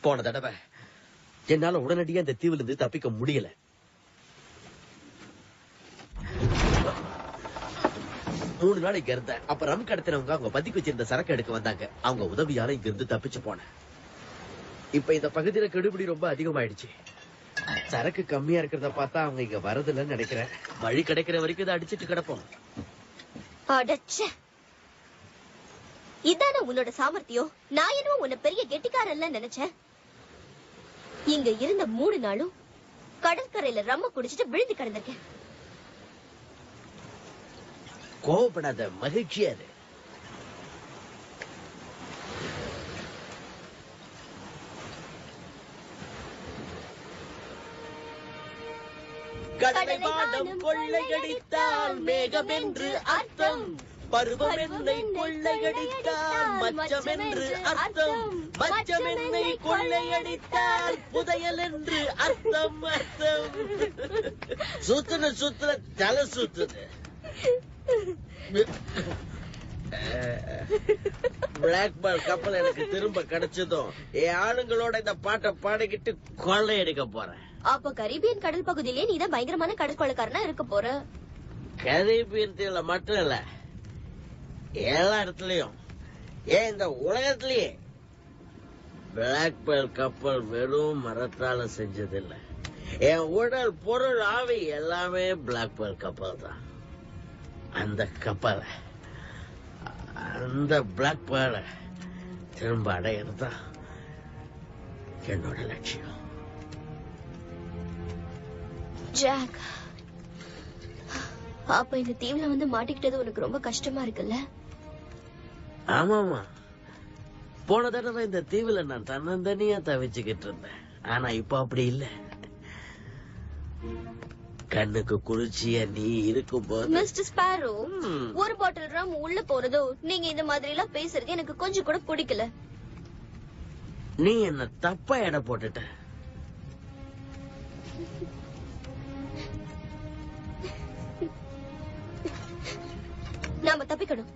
போன தடவை என்னால உடனடியா இந்த தீவுல இருந்து தப்பிக்க முடியல. மூணு நாள் இங்க இருந்தேன். அப்ப ரம் கடத்தினவங்க அவங்க பதுக்கி வச்சிருந்த சரக்கு எடுக்க வந்தாங்க. அவங்க உதவியால இங்க இருந்து தப்பிச்சு போனேன். இப்ப இந்த பகுதியில கெடுபிடி ரொம்ப அதிகமாயிடுச்சு. சரக்கு கம்மியா இருக்கிறத பார்த்தா அவங்க இங்க வரதில்லைன்னு நினைக்கிறேன். வழி கிடைக்கிற வரைக்கும் இதை அடிச்சிட்டு கிடப்போம். இதான உன்னோட சாமர்த்தியம்? நான் என்னவோ உன்னை பெரிய கெட்டிக்காரன்ல நினைச்சேன். இங்க இருந்த 3 நாளும் கடற்கரையில ரம்ம குடிச்சிட்டு விழுந்து கிடந்திருக்கேன். கோபப்படாத, மகிழ்ச்சியா இரு. கடலை வானம் கொள்ளையடித்தால் மேகம் என்று அர்த்தம், பருவம் என்னை கொள்ளையடித்தால் மச்சம் என்று அர்த்தம், மச்சம் என்னை கொள்ளையடித்தால் புதையல் என்று அர்த்தம். அர்த்தம் சுத்துன சுத்துன தலை சுத்துது. பிளாக் பால் கப்பல் எனக்கு திரும்ப கிடைச்சதும் என் ஆளுங்களோட இந்த பாட்டை பாடிக்கிட்டு கொள்ளையடிக்க போறேன். அப்ப கரீபியன் கடல் பகுதியிலே நீதான் பயங்கரமான கடற்கொள்ளைக்காரனா இருக்க போற. கரீபியன் தீவுல மட்டும் இல்ல, எல்லா இடத்துலயும், ஏன் இந்த உலகத்திலேயே பிளாக் பால் கப்பல் வெறும் மரத்தால செஞ்சதில்லை. என் உடல், பொருள், ஆவி எல்லாமே பிளாக் பால் கப்பல் தான். அந்த கப்பலை, அந்த பிளாக் பாலை திரும்ப அடையிறதுதான் என்னோட லட்சியம். ஜாக், அப்ப இந்த தீவுல வந்து மாட்டிக்கிட்டது உனக்கு ரொம்ப கஷ்டமா இருக்குல்ல? ஆமாமா, போன தடவை இந்த தீவுல நான் தன்னந்தனியா தவிச்சுக்கிட்டு இருந்தேன். ஆனா இப்ப அப்படி இல்ல. கண்ணுக்கு குளிர்ச்சியா நீ இருக்கும் போது. மிஸ்டர் ஸ்பாரோ, ஒரு பாட்டில் ரம் உள்ள போறதோ நீங்க இந்த மாதிரி எல்லாம் பேசுறது எனக்கு கொஞ்சம் கூட பிடிக்கல. நீ என்ன தப்பா எடை போட்டுட்ட. நாம தப்பிக்கணும்.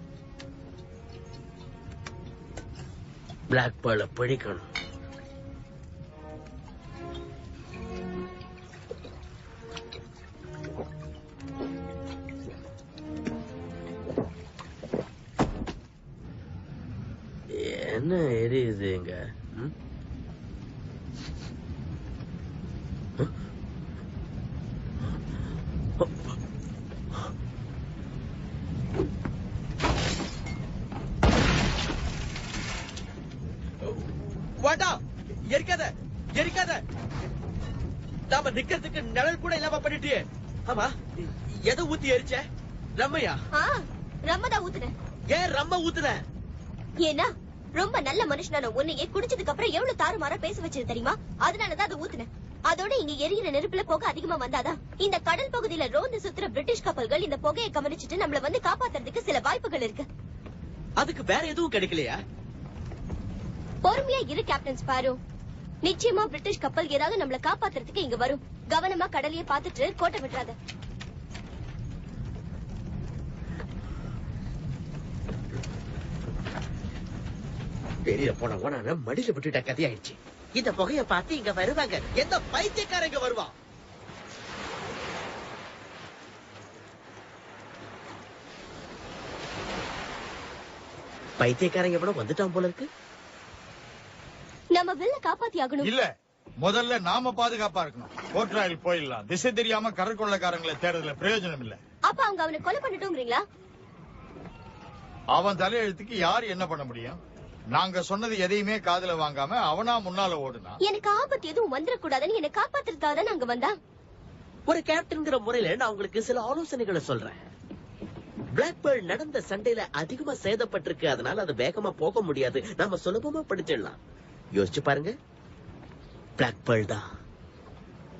பிளாக் பால பிடிக்கணும். என்ன எரியுது இங்க? எரிக்காத எரிக்காத, நாம நிக்கிறதுக்கு நிழல் கூட இல்லாம பண்ணிட்டியே. ஆமா, எதை ஊத்தி எரிச்ச? ரம்மையா? ரம்மதான் ஊத்துன. ஏன் ரம்ம ஊத்துன? ஏன்னா ரொம்ப நல்ல மனுஷனான உன்னையே குடிச்சதுக்கு அப்புறம் எவ்வளவு தாறுமாறா பேச வச்சது தெரியுமா? அதனாலதான் அதை ஊத்துன. அதோட இங்க எரியிற நெருப்புல புகை அதிகமா வந்தாதான் இந்த கடல் பகுதியில ரோந்து சுத்துற பிரிட்டிஷ் கப்பல்கள் இந்த புகையை கவனிச்சுட்டு நம்மள வந்து காப்பாத்துறதுக்கு சில வாய்ப்புகள் இருக்கு. அதுக்கு வேற எதுவும் கிடைக்கலையா? பொறுமையா இரு கேப்டன் ஸ்பாரோ. நிச்சயமா பிரிட்டிஷ் கப்பல் ஏதாவது நம்மள காப்பாத்துறதுக்கு இங்க வரும். கவனமா கடலையே பாத்துட்டு கோட்டை விட்டுறாத. வெளியில போன ஓனான மடியில விட்டுட்ட கதையாயிடுச்சு. இந்த புகைய பார்த்து இங்க வருவாங்க. எந்த பைத்தியக்காரங்க வருவா? பைத்தியக்காரங்க கூட வந்துட்டான் போல இருக்கு. நம்ம வில்ல காப்பாத்தி ஆகணும். இல்ல, முதல்ல நாம பாதுகாப்பா இருக்கணும். போர்ட்ராயில் போயிடலாம். திசை தெரியாம கடற்கொள்ளைக்காரங்களை தேடுறதுல பிரயோஜனம் இல்ல. அப்ப அவங்க அவனை கொலை பண்ணிட்டோங்கிறீங்களா? அவன் தலையெழுத்துக்கு யார் என்ன பண்ண முடியும்? நாங்க சொன்னது எதையுமே காதுல வாங்காம அவனா முன்னால ஓடுனா. எனக்கு ஆபத்து எதுவும் வந்துடக்கூடாதுன்னு என்ன காப்பாத்துறதுக்காக தான் நாங்க வந்தா. ஒரு கேப்டன்ங்கிற முறையில நான் உங்களுக்கு சில ஆலோசனைகளை சொல்றேன். பிளாக் பேர்ல் நடந்த சண்டையில அதிகமா சேதப்பட்டிருக்கு. அதனால அது வேகமா போக முடியாது. நாம சுலபமா பிடிச்சிடலாம். யோசிச்சு பாருங்க, பிளாக் பேர்ல் தான்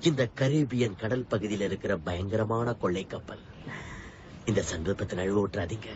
இந்த கரீபியன் கடல் பகுதியில் இருக்கிற பயங்கரமான கொள்ளை கப்பல். இந்த சந்தர்ப்பத்தை நழுவ விட்டுறாதீங்க.